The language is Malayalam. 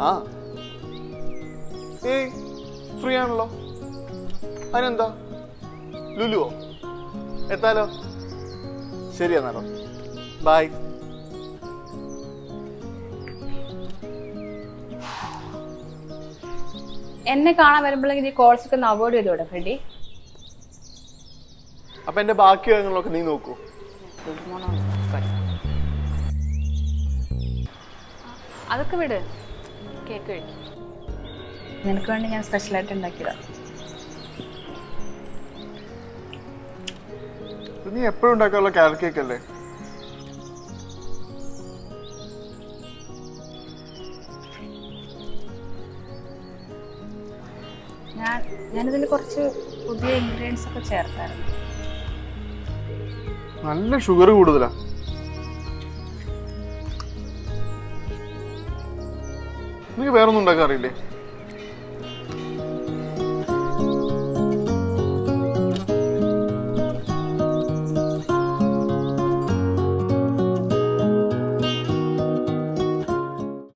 ആ ഏയ് ഫ്രീ ആണല്ലോ. അതിനെന്താ? ലുലുവോ? എത്താലോ? ശരി എന്നാലോ, ബൈ. എന്നെ കാണാൻ വരുമ്പോഴെങ്കിൽ ഈ കോൾസ് ഒക്കെ ഒന്ന് അവോയ്ഡ് ചെയ്തോടെ ഫ്രെഡി. അപ്പൊ എന്റെ ബാക്കി കാര്യങ്ങളൊക്കെ നീ നോക്കൂ. അതൊക്കെ വിട്, കേക്ക് കഴിക്കും. നിനക്ക് വേണ്ടി ഞാൻ സ്പെഷ്യലായിട്ട് ഉണ്ടാക്കിയതാ. നീ എപ്പോഴും ഉണ്ടാക്കാനുള്ള ക്യാരറ്റ് കേക്ക് അല്ലേ? ഞാനിതിൽ കുറച്ച് പുതിയ ഇൻഗ്രീഡിയൻസ് ഒക്കെ ചേർത്തായിരുന്നു. നല്ല ഷുഗർ കൂടുതലാ. നിനക്ക് വേറൊന്നും ഉണ്ടാക്കാൻ അറിയില്ലേ?